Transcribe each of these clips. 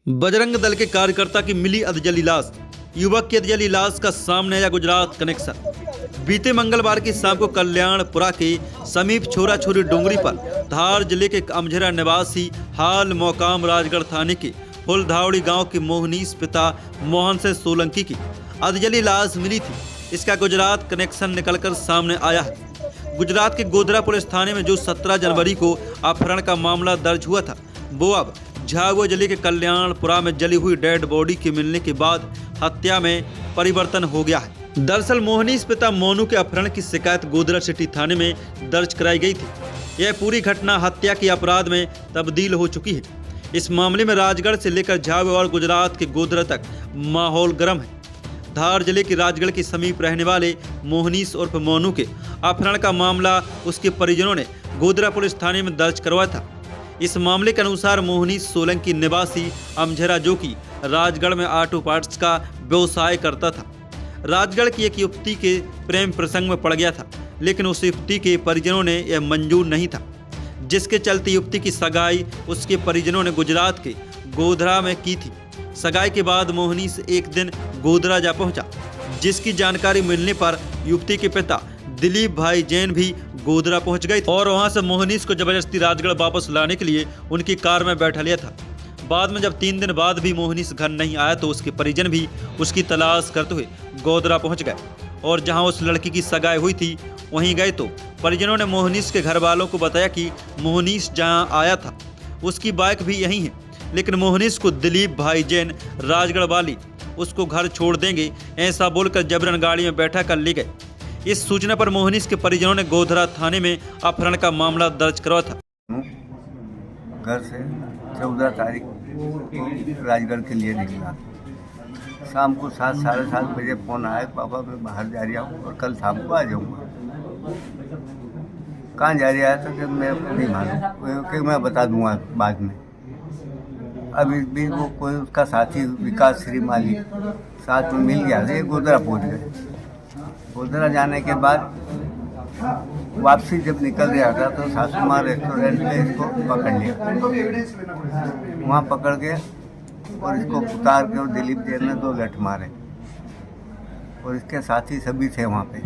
बजरंग दल के कार्यकर्ता की मिली अधजली लाश। युवक की अधजली लाश का सामने आया गुजरात कनेक्शन। बीते मंगलवार की शाम को कल्याणपुरा के समीप छोरा छोरी डोंगरी पर धार जिले के अमझेरा निवासी हाल मौकाम राजगढ़ थाने के फुलधावड़ी गांव के मोहनीश पिता मोहन से सोलंकी की अधजली लाश मिली थी। इसका गुजरात कनेक्शन निकलकर सामने आया है। गुजरात के गोधरा पुलिस थाने में जो 17 जनवरी को अपहरण का मामला दर्ज हुआ था, वो अब झाबुआ जिले के कल्याणपुरा में जली हुई डेड बॉडी के मिलने के बाद हत्या में परिवर्तन हो गया है। दरअसल मोहनीश पिता मोनू के अपहरण की शिकायत गोधरा सिटी थाने में दर्ज कराई गई थी। यह पूरी घटना हत्या के अपराध में तब्दील हो चुकी है। इस मामले में राजगढ़ से लेकर झाबुआ और गुजरात के गोधरा तक माहौल गर्म है। धार जिले के राजगढ़ के समीप रहने वाले मोहनीश उर्फ मोनू के अपहरण का मामला उसके परिजनों ने गोधरा पुलिस थाने में दर्ज करवाया था। इस मामले के अनुसार मोहनीश सोलंकी निवासी अमझेरा, जो कि राजगढ़ में ऑटो पार्ट्स का व्यवसाय करता था, राजगढ़ की एक युवती के प्रेम प्रसंग में पड़ गया था, लेकिन उस युवती के परिजनों ने यह मंजूर नहीं था, जिसके चलते युवती की सगाई उसके परिजनों ने गुजरात के गोधरा में की थी। सगाई के बाद मोहनीश एक दिन गोधरा जा पहुंचा, जिसकी जानकारी मिलने पर युवती के पिता दिलीप भाई जैन भी गोधरा पहुंच गए और वहां से मोहनीश को जबरदस्ती राजगढ़ वापस लाने के लिए उनकी कार में बैठा लिया था। बाद में जब 3 दिन बाद भी मोहनीश घर नहीं आया तो उसके परिजन भी उसकी तलाश करते हुए गोधरा पहुंच गए और जहां उस लड़की की सगाई हुई थी वहीं गए तो परिजनों ने मोहनीश के घर वालों को बताया कि मोहनीश जहां आया था उसकी बाइक भी यहीं है, लेकिन मोहनीश को दिलीप भाई जैन राजगढ़ वाली उसको घर छोड़ देंगे ऐसा बोलकर जबरन गाड़ी में बैठा कर ले गए। इस सूचना पर मोहनीश के परिजनों ने गोधरा थाने में अपहरण का मामला दर्ज करवाया था। घर से 14 तारीख को राजगढ़ के लिए निकला। शाम को 7 साढ़े 7 बजे फ़ोन आया, पापा मैं बाहर जा रहा हूँ और कल शाम को आ जाऊँगा। कहाँ जा रहा था कि मैं नहीं मालूम, कि मैं बता दूँगा बाद में। अभी भी वो कोई उसका साथी विकास श्री माली साथ में मिल गया था, ये गोधरा पहुँच गए। गोधरा जाने के बाद वापसी जब निकल रहा था तो सासुमा रेस्टोरेंट में इसको पकड़ लिया। वहाँ पकड़ के और इसको उतार के और दिलीप जैन ने 2 लठ मारे और इसके साथी सभी थे वहाँ पे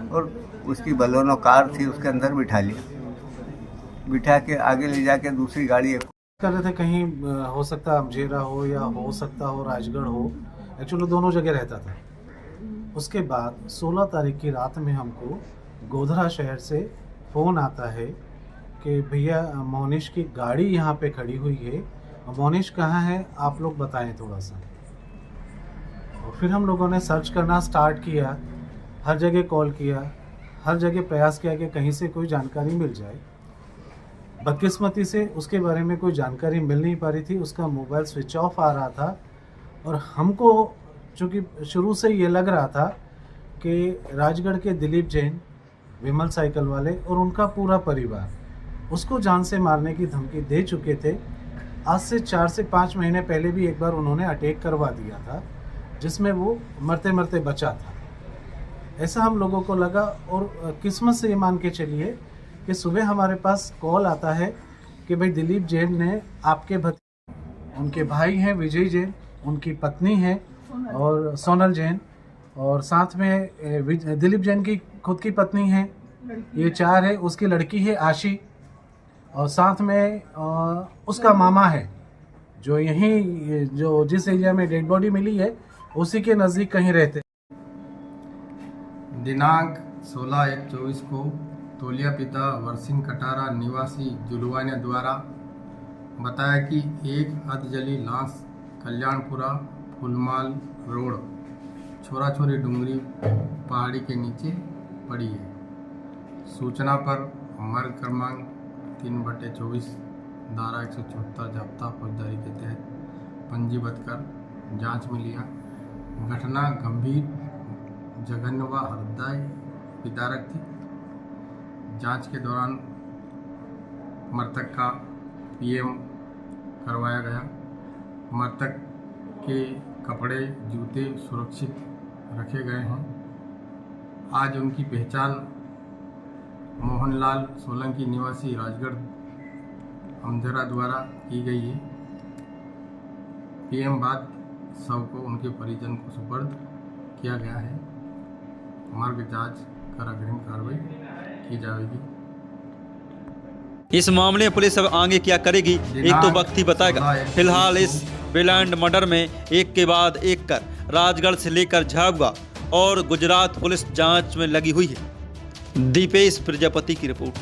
और उसकी बलोनो कार थी, उसके अंदर बिठा लिया। बिठा के आगे ले जाके दूसरी गाड़ी कर रहे थे। कहीं हो सकता अमझेरा हो या हो सकता हो राजगढ़ हो, एक्चुअली दोनों जगह रहता था। उसके बाद 16 तारीख की रात में हमको गोधरा शहर से फ़ोन आता है कि भैया मोहनीश की गाड़ी यहाँ पे खड़ी हुई है और मोहनीश कहाँ है, आप लोग बताएं थोड़ा सा। और फिर हम लोगों ने सर्च करना स्टार्ट किया, हर जगह कॉल किया, हर जगह प्रयास किया कि कहीं से कोई जानकारी मिल जाए। बदकिस्मती से उसके बारे में कोई जानकारी मिल नहीं पा रही थी, उसका मोबाइल स्विच ऑफ आ रहा था और हमको चूँकि शुरू से ये लग रहा था कि राजगढ़ के दिलीप जैन, विमल साइकिल वाले और उनका पूरा परिवार उसको जान से मारने की धमकी दे चुके थे। आज से 4 से 5 महीने पहले भी एक बार उन्होंने अटैक करवा दिया था, जिसमें वो मरते मरते बचा था, ऐसा हम लोगों को लगा। और किस्मत से ये मान के चलिए कि सुबह हमारे पास कॉल आता है कि भाई दिलीप जैन ने आपके उनके भाई हैं विजय जैन, उनकी पत्नी है और सोनल जैन, और साथ में दिलीप जैन की खुद की पत्नी है, ये 4 है, उसकी लड़की है आशी, और साथ में उसका मामा है जो यहीं जो जिस एरिया में डेड बॉडी मिली है उसी के नज़दीक कहीं रहते। दिनांक 16/1/24 को तोलिया पिता वरसिंह कटारा निवासी जुलवानिया द्वारा बताया कि एक अधजली लाश कल्याणपुरा फुलमाल रोड छोरा छोरी डूंगरी पहाड़ी के नीचे पड़ी है। सूचना पर मर्ग क्रमांक 3/24 धारा 174 जब्ता फौजदारी के तहत पंजीबद्ध कर जांच में लिया। घटना गंभीर, जघन्य व हृदय विदारक थी। जांच के दौरान मृतक का पीएम करवाया गया। मृतक के कपड़े जूते सुरक्षित रखे गए हैं। आज उनकी पहचान मोहनलाल सोलंकी निवासी राजगढ़ अमझेरा द्वारा की गई है। पीएम बाद शव को उनके परिजन को सुपर्द किया गया है। मर्ग जांच कर अग्रिम कार्रवाई की जाएगी। इस मामले में पुलिस अब आगे क्या करेगी एक तो वक्त ही बताएगा। फिलहाल इस बेलैंड मर्डर में एक के बाद एक कर राजगढ़ से लेकर झाबुआ और गुजरात पुलिस जांच में लगी हुई है। दीपेश प्रजापति की रिपोर्ट।